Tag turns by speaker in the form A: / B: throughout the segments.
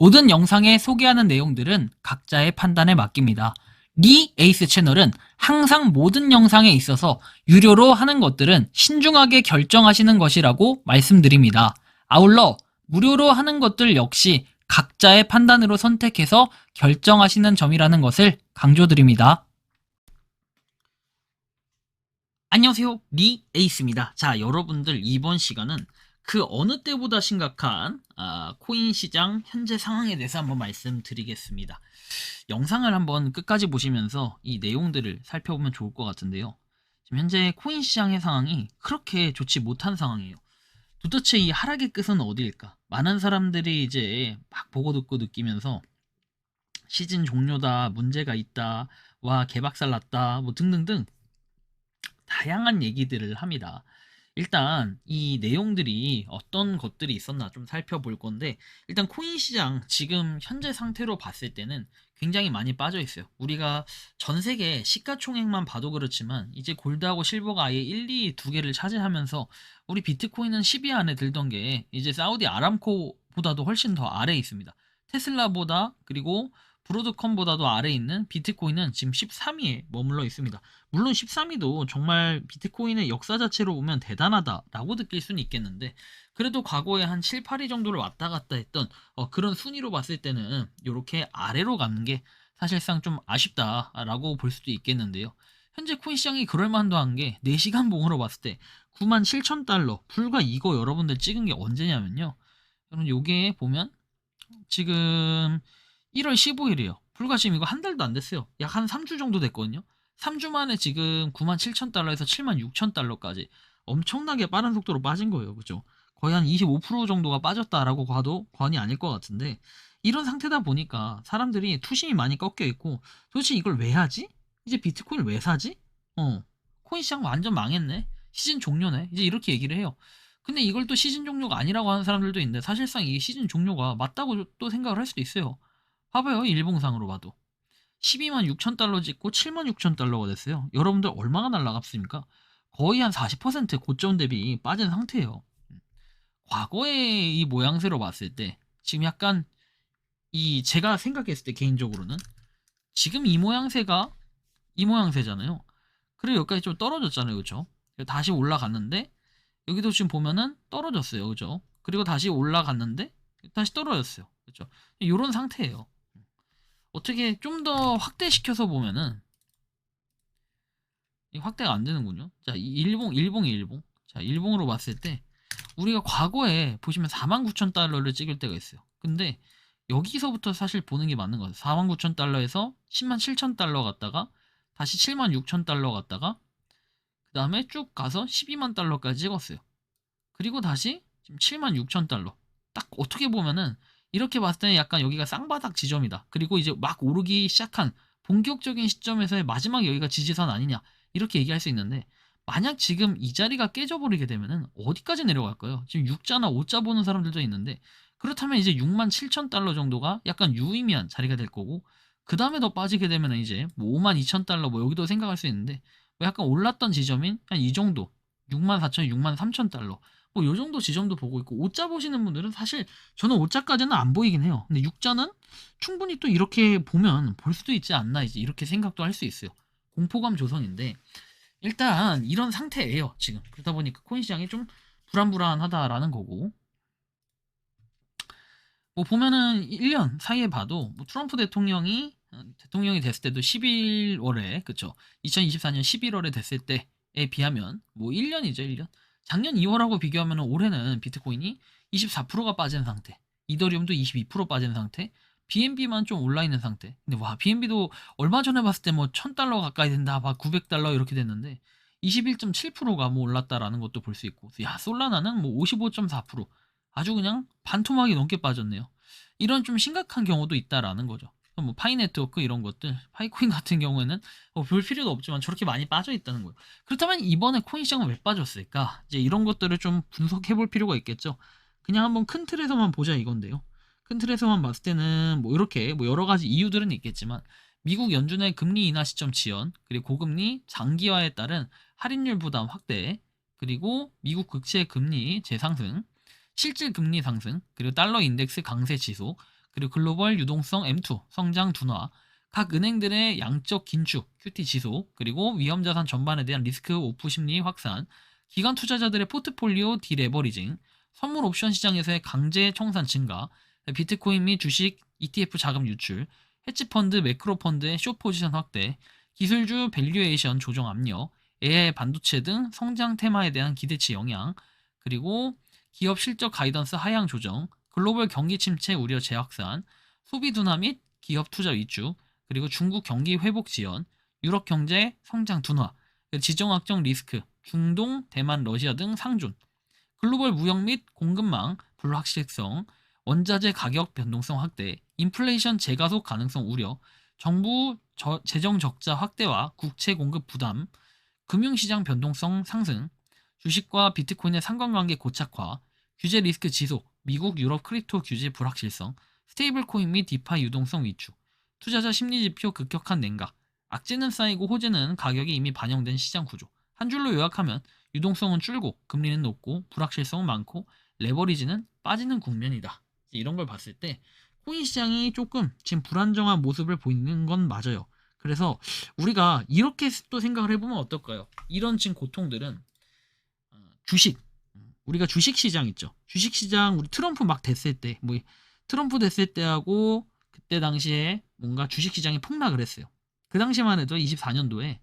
A: 모든 영상에 소개하는 내용들은 각자의 판단에 맡깁니다. 리 에이스 채널은 항상 모든 영상에 있어서 유료로 하는 것들은 신중하게 결정하시는 것이라고 말씀드립니다. 아울러 무료로 하는 것들 역시 각자의 판단으로 선택해서 결정하시는 점이라는 것을 강조드립니다. 안녕하세요, 리 에이스입니다. 자, 여러분들 이번 시간은 그 어느 때보다 심각한 코인 시장 현재 상황에 대해서 한번 말씀드리겠습니다. 영상을 한번 끝까지 보시면서 이 내용들을 살펴보면 좋을 것 같은데요. 지금 현재 코인 시장의 상황이 그렇게 좋지 못한 상황이에요. 도대체 이 하락의 끝은 어디일까? 많은 사람들이 이제 막 보고 듣고 느끼면서 시즌 종료다, 문제가 있다, 와 개박살 났다, 뭐 등등등 다양한 얘기들을 합니다. 일단 이 내용들이 어떤 것들이 있었나 좀 살펴볼 건데, 일단 코인 시장 지금 현재 상태로 봤을 때는 굉장히 많이 빠져 있어요. 우리가 전 세계 시가총액만 봐도 그렇지만 이제 골드하고 실버가 아예 1, 2, 두 개를 차지하면서 우리 비트코인은 10위 안에 들던 게 이제 사우디 아람코보다도 훨씬 더 아래에 있습니다. 테슬라보다, 그리고 브로드컴보다도 아래에 있는 비트코인은 지금 13위에 머물러 있습니다. 물론 13위도 정말 비트코인의 역사 자체로 보면 대단하다라고 느낄 수는 있겠는데, 그래도 과거에 한 7, 8위 정도를 왔다 갔다 했던 그런 순위로 봤을 때는 이렇게 아래로 가는 게 사실상 좀 아쉽다라고 볼 수도 있겠는데요. 현재 코인 시장이 그럴만도 한 게 4시간 봉으로 봤을 때 97,000달러, 불과 이거 여러분들 찍은 게 언제냐면요. 여러분 요게 보면 지금 1월 15일이에요. 불과 지금 이거 한 달도 안 됐어요. 약 한 3주 정도 됐거든요. 3주 만에 지금 97,000달러에서 76,000달러까지 엄청나게 빠른 속도로 빠진 거예요. 그죠? 거의 한 25% 정도가 빠졌다라고 봐도 과언이 아닐 것 같은데, 이런 상태다 보니까 사람들이 투심이 많이 꺾여 있고, 도대체 이걸 왜 하지? 이제 비트코인을 왜 사지? 코인 시장 완전 망했네. 시즌 종료네. 이제 이렇게 얘기를 해요. 근데 이걸 또 시즌 종료가 아니라고 하는 사람들도 있는데, 사실상 이게 시즌 종료가 맞다고 또 생각을 할 수도 있어요. 봐봐요, 일봉상으로 봐도 12만 6천 달러 찍고 7만 6천 달러가 됐어요. 여러분들 얼마나 날라갔습니까? 거의 한 40% 고점 대비 빠진 상태예요. 과거의 이 모양새로 봤을 때 지금 약간 이 제가 생각했을 때 개인적으로는 지금 이 모양새가 이 모양새잖아요. 그리고 여기까지 좀 떨어졌잖아요, 그렇죠? 다시 올라갔는데 여기도 지금 보면은 떨어졌어요, 그렇죠? 그리고 다시 올라갔는데 다시 떨어졌어요, 그렇죠? 이런 상태예요. 어떻게 좀 더 확대시켜서 보면은 이 확대가 안 되는군요. 자, 일봉. 자, 일봉으로 봤을 때 우리가 과거에 보시면 49,000달러를 찍을 때가 있어요. 근데 여기서부터 사실 보는 게 맞는 것 같아요. 49,000달러에서 107,000달러 갔다가 다시 76,000달러 갔다가 그 다음에 쭉 가서 12만 달러까지 찍었어요. 그리고 다시 지금 76,000달러. 딱 어떻게 보면은 이렇게 봤을 때는 약간 여기가 쌍바닥 지점이다. 그리고 이제 막 오르기 시작한 본격적인 시점에서의 마지막 여기가 지지선 아니냐, 이렇게 얘기할 수 있는데, 만약 지금 이 자리가 깨져버리게 되면은 어디까지 내려갈까요? 지금 6자나 5자 보는 사람들도 있는데, 그렇다면 이제 67,000달러 정도가 약간 유의미한 자리가 될 거고, 그 다음에 더 빠지게 되면 이제 뭐 52,000달러 뭐 여기도 생각할 수 있는데, 뭐 약간 올랐던 지점인 한 이 정도 64,000, 63,000달러 뭐 요 정도 지점도 보고 있고, 5자 보시는 분들은 사실 저는 5자까지는 안 보이긴 해요. 근데 6자는 충분히 또 이렇게 보면 볼 수도 있지 않나, 이제 이렇게 생각도 할 수 있어요. 공포감 조성인데 일단 이런 상태예요 지금. 그러다 보니까 코인 시장이 좀 불안불안하다라는 거고, 뭐 보면은 1년 사이에 봐도 뭐 트럼프 대통령이 됐을 때도 11월에, 그쵸, 2024년 11월에 됐을 때에 비하면 뭐 1년이죠, 1년. 작년 2월하고 비교하면 올해는 비트코인이 24%가 빠진 상태, 이더리움도 22% 빠진 상태, BNB만 좀 올라있는 상태. 근데 와, BNB도 얼마 전에 봤을 때 뭐 1000달러 가까이 된다, 막 900달러 이렇게 됐는데 21.7%가 뭐 올랐다라는 것도 볼 수 있고, 야, 솔라나는 뭐 55.4%, 아주 그냥 반토막이 넘게 빠졌네요. 이런 좀 심각한 경우도 있다라는 거죠. 뭐 파이네트워크 이런 것들, 파이코인 같은 경우에는 볼 필요도 없지만 저렇게 많이 빠져 있다는 거예요. 그렇다면 이번에 코인 시장은 왜 빠졌을까? 이제 이런 것들을 좀 분석해 볼 필요가 있겠죠. 그냥 한번 큰 틀에서만 보자 이건데요. 큰 틀에서만 봤을 때는 뭐 이렇게 뭐 여러 가지 이유들은 있겠지만, 미국 연준의 금리 인하 시점 지연, 그리고 고금리 장기화에 따른 할인율 부담 확대, 그리고 미국 국채 금리 재상승, 실질 금리 상승, 그리고 달러 인덱스 강세 지속, 그리고 글로벌 유동성 M2 성장 둔화, 각 은행들의 양적 긴축 QT 지속, 그리고 위험 자산 전반에 대한 리스크 오프 심리 확산, 기관 투자자들의 포트폴리오 디레버리징, 선물 옵션 시장에서의 강제 청산 증가, 비트코인 및 주식 ETF 자금 유출, 헤지펀드 매크로 펀드의 숏 포지션 확대, 기술주 밸류에이션 조정 압력, AI 반도체 등 성장 테마에 대한 기대치 영향, 그리고 기업 실적 가이던스 하향 조정, 글로벌 경기 침체 우려 재확산, 소비 둔화 및 기업 투자 위축, 그리고 중국 경기 회복 지연, 유럽 경제 성장 둔화, 지정학적 리스크, 중동, 대만, 러시아 등 상존, 글로벌 무역 및 공급망 불확실성, 원자재 가격 변동성 확대, 인플레이션 재가속 가능성 우려, 정부 재정 적자 확대와 국채 공급 부담, 금융시장 변동성 상승, 주식과 비트코인의 상관관계 고착화, 규제 리스크 지속, 미국, 유럽 크립토 규제 불확실성, 스테이블 코인 및 디파이 유동성 위축, 투자자 심리지표 급격한 냉각, 악재는 쌓이고 호재는 가격이 이미 반영된 시장 구조. 한 줄로 요약하면 유동성은 줄고 금리는 높고 불확실성은 많고 레버리지는 빠지는 국면이다. 이런 걸 봤을 때 코인 시장이 조금 지금 불안정한 모습을 보이는 건 맞아요. 그래서 우리가 이렇게 또 생각을 해보면 어떨까요? 이런 지금 고통들은 주식, 우리가 주식 시장 있죠. 주식 시장 우리 트럼프 막 됐을 때, 뭐 트럼프 됐을 때하고 그때 당시에 뭔가 주식 시장이 폭락을 했어요. 그 당시만 해도 24년도에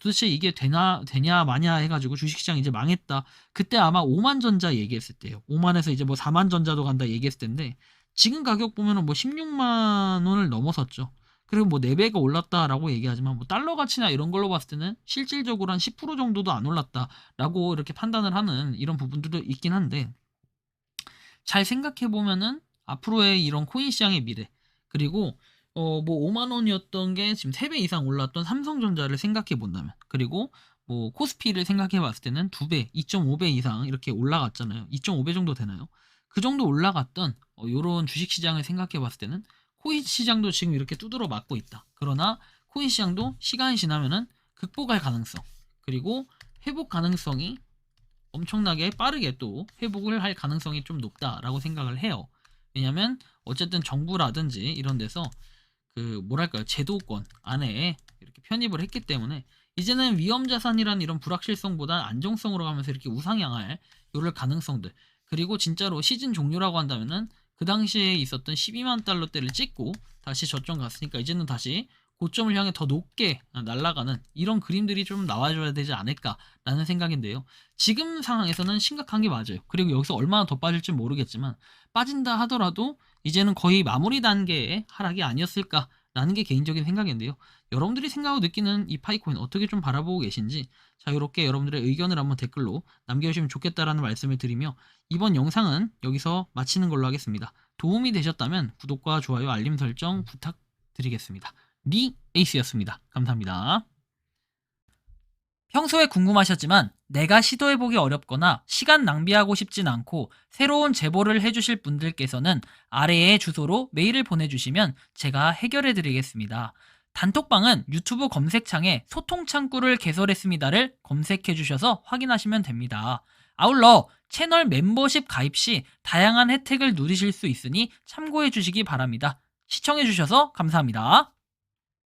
A: 도대체 이게 되냐 마냐 해가지고 주식시장 이제 망했다. 그때 아마 5만 전자 얘기했을 때요. 5만에서 이제 뭐 4만 전자도 간다 얘기했을 텐데 지금 가격 보면은 뭐 16만 원을 넘어섰죠. 그리고 뭐 4배가 올랐다라고 얘기하지만 뭐 달러 가치나 이런 걸로 봤을 때는 실질적으로 한 10% 정도도 안 올랐다라고 이렇게 판단을 하는 이런 부분들도 있긴 한데 잘 생각해 보면은 앞으로의 이런 코인 시장의 미래, 그리고 뭐 5만 원이었던 게 지금 3배 이상 올랐던 삼성전자를 생각해 본다면, 그리고 뭐 코스피를 생각해 봤을 때는 2배, 2.5배 이상 이렇게 올라갔잖아요. 2.5배 정도 되나요? 그 정도 올라갔던 요런 주식 시장을 생각해 봤을 때는 코인 시장도 지금 이렇게 두드러 맞고 있다. 그러나 코인 시장도 시간이 지나면은 극복할 가능성, 그리고 회복 가능성이 엄청나게 빠르게 또 회복을 할 가능성이 좀 높다라고 생각을 해요. 왜냐면 어쨌든 정부라든지 이런 데서 그 뭐랄까요, 제도권 안에 이렇게 편입을 했기 때문에 이제는 위험자산이란 이런 불확실성보다 안정성으로 가면서 이렇게 우상향할 요럴 가능성들, 그리고 진짜로 시즌 종료라고 한다면은 그 당시에 있었던 12만 달러대를 찍고 다시 저점 갔으니까 이제는 다시 고점을 향해 더 높게 날아가는 이런 그림들이 좀 나와줘야 되지 않을까라는 생각인데요. 지금 상황에서는 심각한 게 맞아요. 그리고 여기서 얼마나 더 빠질지 모르겠지만 빠진다 하더라도 이제는 거의 마무리 단계의 하락이 아니었을까라는 게 개인적인 생각인데요. 여러분들이 생각하고 느끼는 이 파이코인 어떻게 좀 바라보고 계신지 자유롭게 여러분들의 의견을 한번 댓글로 남겨주시면 좋겠다라는 말씀을 드리며 이번 영상은 여기서 마치는 걸로 하겠습니다. 도움이 되셨다면 구독과 좋아요, 알림 설정 부탁드리겠습니다. 니 에이스였습니다. 감사합니다. 평소에 궁금하셨지만 내가 시도해보기 어렵거나 시간 낭비하고 싶진 않고 새로운 제보를 해주실 분들께서는 아래의 주소로 메일을 보내주시면 제가 해결해드리겠습니다. 단톡방은 유튜브 검색창에 소통창구를 개설했습니다를 검색해주셔서 확인하시면 됩니다. 아울러 채널 멤버십 가입 시 다양한 혜택을 누리실 수 있으니 참고해주시기 바랍니다. 시청해주셔서 감사합니다.